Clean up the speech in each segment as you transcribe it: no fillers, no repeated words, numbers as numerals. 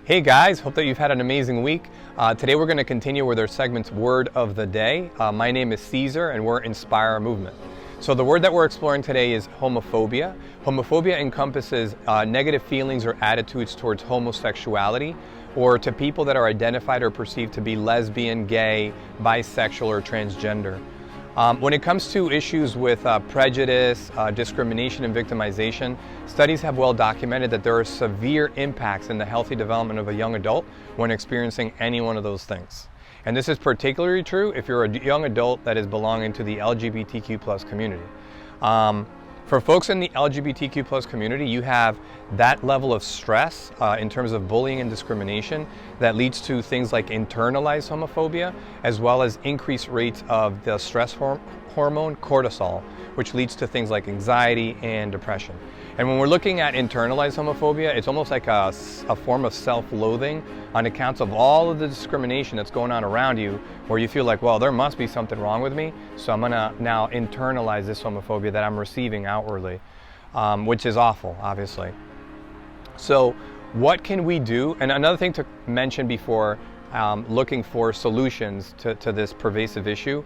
Hey guys, hope that you've had an amazing week. Today we're going to continue with our segment's Word of the Day. My name is Caesar and we're Inspire Our Movement. So the word that we're exploring today is homophobia. Homophobia encompasses negative feelings or attitudes towards homosexuality or to people that are identified or perceived to be lesbian, gay, bisexual, or transgender. When it comes to issues with prejudice, discrimination, and victimization, studies have well documented that there are severe impacts in the healthy development of a young adult when experiencing any one of those things. And this is particularly true if you're a young adult that is belonging to the LGBTQ+ community. For folks in the LGBTQ+ community, you have that level of stress in terms of bullying and discrimination that leads to things like internalized homophobia, as well as increased rates of the stress hormone cortisol, which leads to things like anxiety and depression. And when we're looking at internalized homophobia, it's almost like a form of self-loathing on account of all of the discrimination that's going on around you, where you feel like, well, there must be something wrong with me, so I'm gonna now internalize this homophobia that I'm receiving outwardly, which is awful, obviously. So what can we do? And another thing to mention before looking for solutions to this pervasive issue,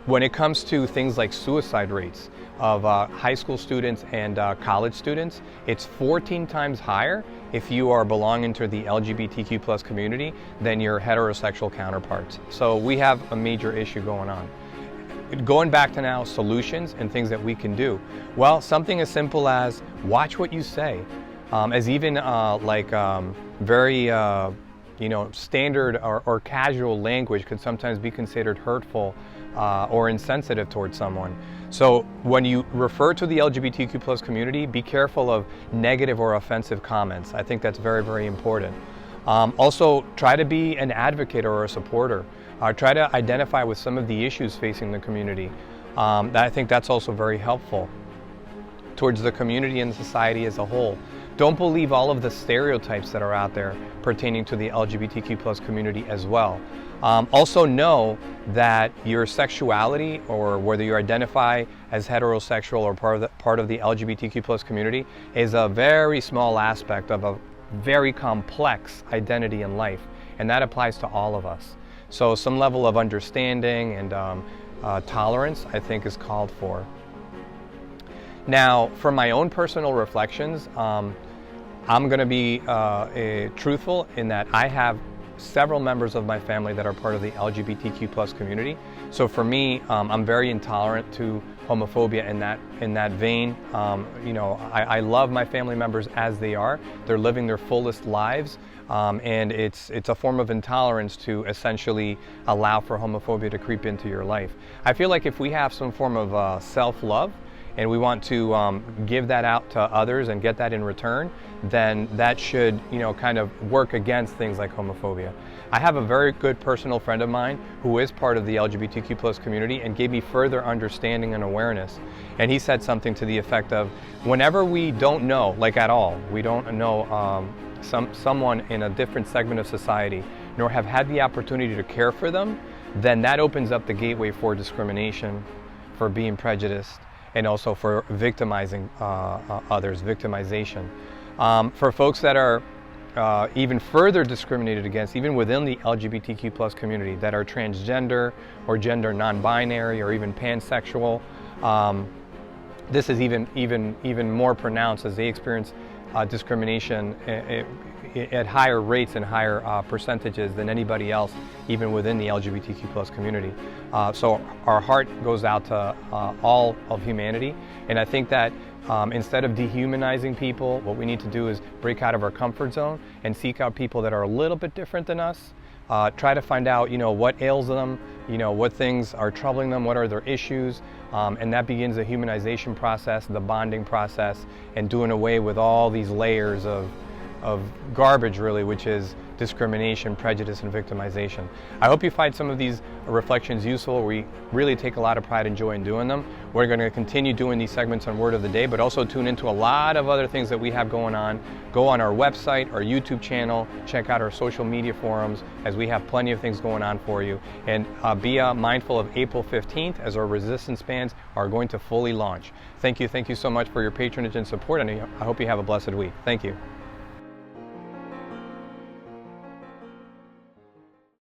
when it comes to things like suicide rates of high school students and college students, it's 14 times higher if you are belonging to the LGBTQ+ community than your heterosexual counterparts. So we have a major issue going on. Going back to now solutions and things that we can do. Well, something as simple as watch what you say, as even very standard or casual language could sometimes be considered hurtful or insensitive towards someone. So when you refer to the LGBTQ+ community, be careful of negative or offensive comments. I think that's very, very important. Also, try to be an advocate or a supporter. Try to identify with some of the issues facing the community. I think that's also very helpful towards the community and society as a whole. Don't believe all of the stereotypes that are out there pertaining to the LGBTQ+ community as well. Also know that your sexuality, or whether you identify as heterosexual or part of the LGBTQ+ community, is a very small aspect of a very complex identity in life, and that applies to all of us. So some level of understanding and tolerance, I think, is called for. Now, for my own personal reflections, I'm going to be truthful in that I have several members of my family that are part of the LGBTQ+ community. So for me, I'm very intolerant to homophobia in that vein. I love my family members as they are. They're living their fullest lives, and it's a form of intolerance to essentially allow for homophobia to creep into your life. I feel like if we have some form of self-love, and we want to give that out to others and get that in return, then that should, kind of work against things like homophobia. I have a very good personal friend of mine who is part of the LGBTQ+ community and gave me further understanding and awareness. And he said something to the effect of, whenever we don't know, like at all, we don't know someone in a different segment of society, nor have had the opportunity to care for them, then that opens up the gateway for discrimination, for being prejudiced, and also for victimizing others, victimization. For folks that are even further discriminated against, even within the LGBTQ+ community, that are transgender or gender non-binary or even pansexual, this is even more pronounced as they experience discrimination at higher rates and higher percentages than anybody else, even within the LGBTQ+ community. So our heart goes out to all of humanity, and I think that instead of dehumanizing people, what we need to do is break out of our comfort zone and seek out people that are a little bit different than us. Try to find out, what ails them, what things are troubling them, what are their issues, and that begins the humanization process, the bonding process, and doing away with all these layers of garbage, really, which is discrimination, prejudice, and victimization. I hope you find some of these reflections useful. We really take a lot of pride and joy in doing them. We're going to continue doing these segments on Word of the Day, but also tune into a lot of other things that we have going on. Go on our website, our YouTube channel, check out our social media forums, as we have plenty of things going on for you. And be mindful of April 15th, as our resistance bands are going to fully launch. Thank you so much for your patronage and support, and I hope you have a blessed week. Thank you.